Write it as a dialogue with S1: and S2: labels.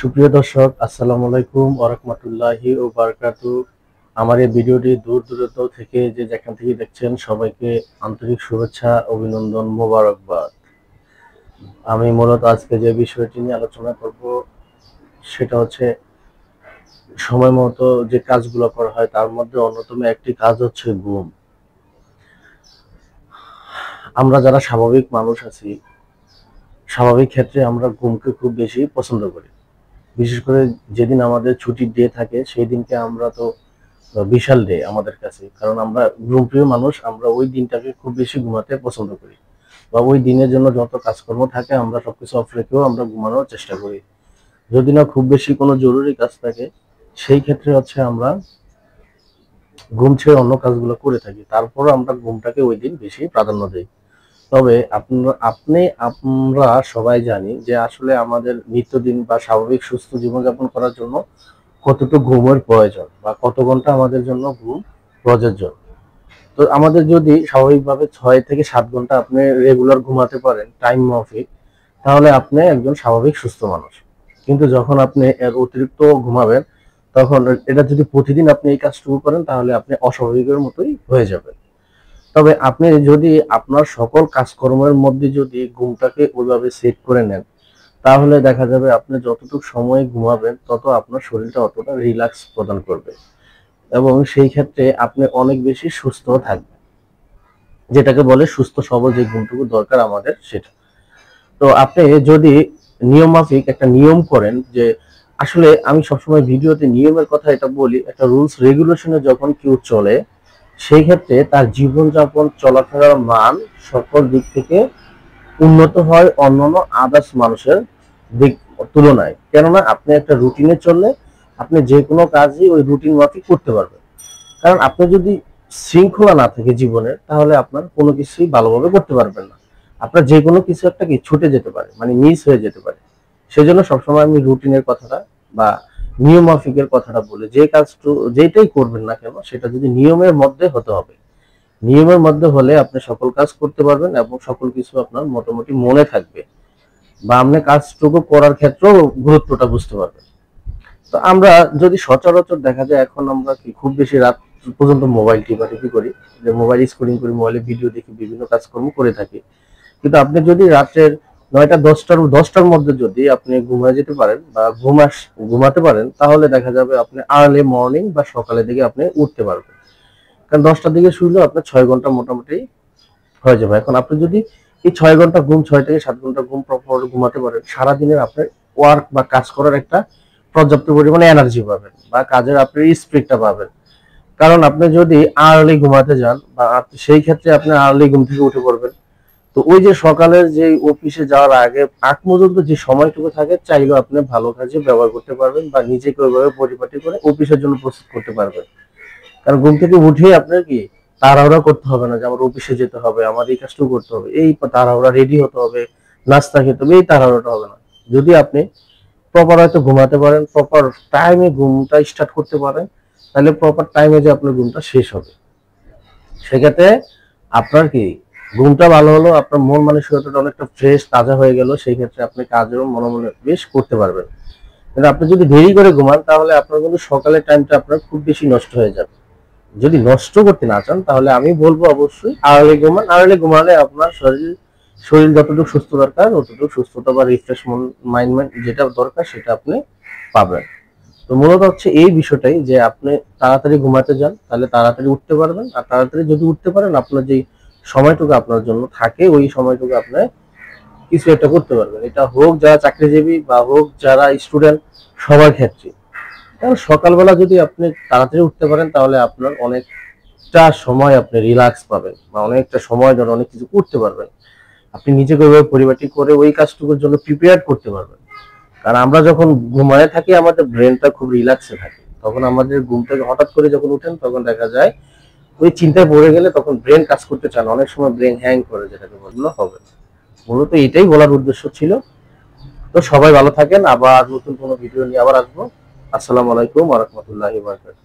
S1: সুপ্রিয় দর্শক, আসসালামু আলাইকুম ওয়া রাহমাতুল্লাহি ওয়া বারাকাতুহু। আমার এই ভিডিওটি দূর দূরান্ত থেকে যে যেখান থেকে দেখছেন সবাইকে আন্তরিক শুভেচ্ছা, অভিনন্দন, মোবারকবাদ। আমি মূলত আজকে যে বিষয়টি নিয়ে আলোচনা করব সেটা হচ্ছে সময় মতো যে কাজগুলো করা হয় তার মধ্যে অন্যতম একটি কাজ হচ্ছে ঘুম। আমরা যারা স্বাভাবিক মানুষ আছি, স্বাভাবিক ক্ষেত্রে আমরা ঘুমকে খুব বেশি পছন্দ করি। বিশেষ করে যেদিন আমাদের ছুটির ডে থাকে সেই দিনকে আমরা তো বিশাল ডে আমাদের কাছে, কারণ আমরা ঘুমপ্রিয় মানুষ। আমরা ওই দিনটাকে খুব বেশি ঘুমাতে পছন্দ করি, বা ওই দিনের জন্য যত কাজকর্ম থাকে আমরা সবকিছু অফ রেখেও আমরা ঘুমানোর চেষ্টা করি। যদি না খুব বেশি কোনো জরুরি কাজ থাকে সেই ক্ষেত্রে হচ্ছে আমরা ঘুম ছেড়ে অন্য কাজগুলো করে থাকি, তারপরও আমরা ঘুমটাকে ওই দিন বেশি প্রাধান্য দিই। তবে আমরা সবাই জানি যে আসলে আমাদের নিত্যদিন বা স্বাভাবিক সুস্থ জীবনযাপন করার জন্য কতটুকু ঘুমের প্রয়োজন বা কত ঘন্টা আমাদের জন্য ঘুম প্রযোজ্য। তো আমাদের যদি স্বাভাবিকভাবে 6 থেকে 7 ঘন্টা আপনি রেগুলার ঘুমাতে পারেন টাইম মাফিক, তাহলে আপনি একজন স্বাভাবিক সুস্থ মানুষ। কিন্তু যখন আপনি এর অতিরিক্ত ঘুমাবেন, তখন এটা যদি প্রতিদিন আপনি এই কাজটুকু করেন তাহলে আপনি অস্বাভাবিকের মতোই হয়ে যাবেন। তবে আপনি যদি আপনার সকল কাজকর্মের মধ্যে যদি ঘুমটাকে ওইভাবে সেট করে নেন, তাহলে দেখা যাবে আপনি যতটুকু সময় ঘুমাবেন তত আপনার শরীরটা অতটা রিল্যাক্স প্রদান করবে, এবং সেই ক্ষেত্রে আপনি অনেক বেশি সুস্থ থাকবেন, যেটাকে বলে সুস্থ সবল যে ঘুমটুকু দরকার আমাদের সেটা। তো আপনি যদি নিয়মমাফিক একটা নিয়ম করেন, যে আসলে আমি সবসময় ভিডিওতে নিয়মের কথা এটা বলি, একটা রুলস রেগুলেশনে যখন কেউ চলে সেই ক্ষেত্রে তার জীবনযাপন চলাফেরার মান সকল দিক থেকে উন্নত হয় অন্যান্য আদার্স মানুষের দিক তুলনায়। কেননা আপনি একটা রুটিনে চললে আপনি যে কোনো কাজই ওই রুটিন মাফিক করতে পারবেন। কারণ আপনি যদি শৃঙ্খলা না থাকে জীবনের, তাহলে আপনার কোনো কিছুই ভালোভাবে করতে পারবেন না। আপনার যে কোনো কিছু একটা কি ছুটে যেতে পারে, মানে মিস হয়ে যেতে পারে। সেজন্য সবসময় আমি রুটিনের কথাটা বা নিয়ম মাফিকের কথাটা বলি, যে কাজটা যেটাই করবেন না কেন সেটা যদি নিয়মের মধ্যে হতে হবে। নিয়মের মধ্যে হলে আপনি সকল কাজ করতে পারবেন এবং সকল কিছু আপনার মোটামুটি মনে থাকবে, বা আপনি কাজটুকু করার ক্ষেত্রেও গুরুত্বটা বুঝতে পারবেন। তো আমরা যদি সচরাচর দেখা যায় এখন আমরা কি খুব বেশি রাত পর্যন্ত মোবাইল টিপাটিপি করি, যে মোবাইল স্ক্রলিং করি, মোবাইলে ভিডিও দেখি, বিভিন্ন কাজকর্ম করে থাকি। কিন্তু আপনি যদি রাতের 9টা 10টার মধ্যে যদি আপনি ঘুমিয়ে যেতে পারেন বা ঘুমাতে পারেন, তাহলে দেখা যাবে আপনি আর্লি মর্নিং বা সকালের দিকে আপনি উঠতে পারবেন। কারণ 10টার দিকে শুইলেও আপনার 6 ঘন্টা মোটামুটি হয়ে যাবে। এখন আপনি যদি এই 6 ঘন্টা ঘুম, 6 থেকে 7 ঘন্টা ঘুম প্রপার ঘুমাতে পারেন, সারাদিনের আপনার ওয়ার্ক বা কাজ করার একটা পর্যাপ্ত পরিমাণে এনার্জি পাবেন বা কাজের আপনি স্পিডটা পাবেন। কারণ আপনি যদি আর্লি ঘুমাতে যান বা সেই ক্ষেত্রে আপনি আর্লি ঘুম থেকে উঠে পড়বেন, তো ওই যে সকালের যে অফিসে যাওয়ার আগ পর্যন্ত যে সময়টুকু থাকে চাইলেও আপনি ভালো কাজে ব্যবহার করতে পারবেন বা নিজেকে ওইভাবে পরিপাটি করে অফিসের জন্য প্রস্তুত করতে পারবেন। কারণ ঘুম থেকে উঠেই আপনার কি তাড়াহুড়া করতে হবে না যে আমার অফিসে যেতে হবে, আমার এই কাজটুকু করতে হবে, এই তাড়াহুড়া রেডি হতে হবে, নাস্তা খেতে হবে, এই তাড়াহুড়াটা হবে না। যদি আপনি প্রপার হয়তো ঘুমাতে পারেন, প্রপার টাইমে ঘুমটা স্টার্ট করতে পারেন, তাহলে প্রপার টাইমে যে আপনার ঘুমটা শেষ হবে, সেক্ষেত্রে আপনার কি ঘুমটা ভালো হলো, আপনার মন মানসিকতাটা অনেকটা ফ্রেশ তাজা হয়ে গেল, সেই ক্ষেত্রে আপনি কাজেরও মনোনিবেশ করতে পারবেন। কিন্তু আপনি যদি দেরি করে ঘুমান তাহলে আপনার কিন্তু সকালের টাইমটা আপনার খুব বেশি নষ্ট হয়ে যাবে। যদি নষ্ট করতে না চান তাহলে আমি বলবো অবশ্যই আর্লি ঘুমান। আর্লি ঘুমালে আপনার শরীর যতটুকু সুস্থ দরকার ততটুকু সুস্থতা বা রিফ্রেশ মাইন্ড যেটা দরকার সেটা আপনি পাবেন। তো মূলত হচ্ছে এই বিষয়টাই, যে আপনি তাড়াতাড়ি ঘুমাতে যান তাহলে তাড়াতাড়ি উঠতে পারবেন, আর তাড়াতাড়ি যদি উঠতে পারেন আপনার যে সময়টুকু আপনার জন্য থাকে ওই সময়টুকু আপনি কিছু একটা করতে পারবেন। এটা হোক যারা চাকরিজীবী বা হোক যারা স্টুডেন্ট, সবার ক্ষেত্রে। কারণ সকালবেলা যদি আপনি তাড়াতাড়ি উঠতে পারেন তাহলে আপনার অনেকটা সময় আপনি রিল্যাক্স পাবেন বা অনেকটা সময় ধরে অনেক কিছু করতে পারবেন। আপনি নিজেকে ওইভাবে পরিপাটি করে ওই কাজটুকুর জন্য প্রিপেয়ার করতে পারবেন। কারণ আমরা যখন ঘুমায় থাকি আমাদের ব্রেনটা খুব রিল্যাক্সে থাকে, তখন আমাদের ঘুম থেকে হঠাৎ করে যখন উঠেন তখন দেখা যায় ওই চিন্তায় পড়ে গেলে তখন ব্রেন কাজ করতে চায় না, অনেক সময় ব্রেন হ্যাং করে, যেটাকে বললো হবে। মূলত এটাই বলার উদ্দেশ্য ছিল। তো সবাই ভালো থাকেন, আবার নতুন কোনো ভিডিও নিয়ে আবার আসবো। আসসালামু আলাইকুম ওয়া রাহমাতুল্লাহি ওয়া বারাকাতুহু।